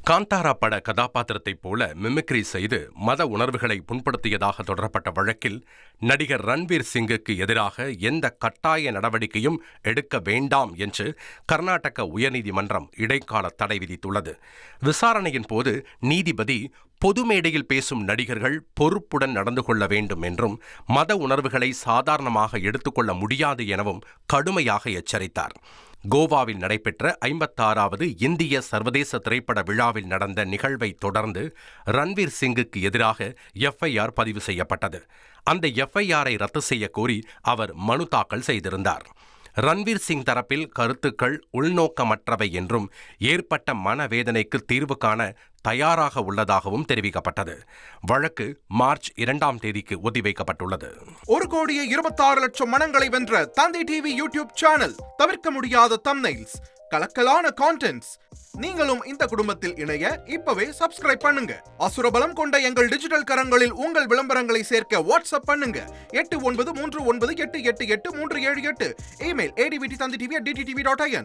காந்தாரா பட கதாபாத்திரத்தைப் போல மிமிக்ரி செய்து மத உணர்வுகளை புண்படுத்தியதாக தொடரப்பட்ட வழக்கில் நடிகர் ரன்வீர் சிங்குக்கு எதிராக எந்த கட்டாய நடவடிக்கையும் எடுக்க வேண்டாம் என்று கர்நாடக உயர்நீதிமன்றம் இடைக்கால தடை விதித்துள்ளது. விசாரணையின் போது நீதிபதி பொது மேடையில் பேசும் நடிகர்கள் பொறுப்புடன் நடந்து கொள்ள வேண்டும் என்றும் மத உணர்வுகளை சாதாரணமாக எடுத்துக்கொள்ள முடியாது எனவும் கடுமையாக எச்சரித்தார். கோவாவில் நடைபெற்ற 56வது இந்திய சர்வதேச திரைப்பட விழாவில் நடந்த நிகழ்வை தொடர்ந்து ரன்வீர் சிங்குக்கு எதிராக எஃப்ஐஆர் பதிவு செய்யப்பட்டது. அந்த எஃப்ஐஆரை ரத்து செய்ய கோரி அவர் மனு தாக்கல் செய்திருந்தார். ரன்வீர் சிங் தரப்பில் கருத்துக்கள் உள்நோக்கமற்றவை என்றும் ஏற்பட்ட மனவேதனைக்கு தீர்வு காண தயாராக உள்ளதாகவும் தெரிவிக்கப்பட்டது. வழக்கு மார்ச் 2ஆம் தேதிக்கு ஒத்திவைக்கப்பட்டுள்ளது. 1,26,00,000 மனங்களை வென்ற தந்தி டிவி யூடியூப் சேனல். தவிர்க்க முடியாத தம்ப்நெயில்ஸ், கலக்கலான கான்டென்ட்ஸ். நீங்களும் இந்த குடும்பத்தில் இணைய இப்பவே சப்ஸ்கிரைப் பண்ணுங்க. அசுரபலம் கொண்ட எங்கள் டிஜிட்டல் கரங்களில் உங்கள் விளம்பரங்களை சேர்க்க வாட்ஸ்அப் பண்ணுங்க. 8939888378. Email advttv@dttv.in.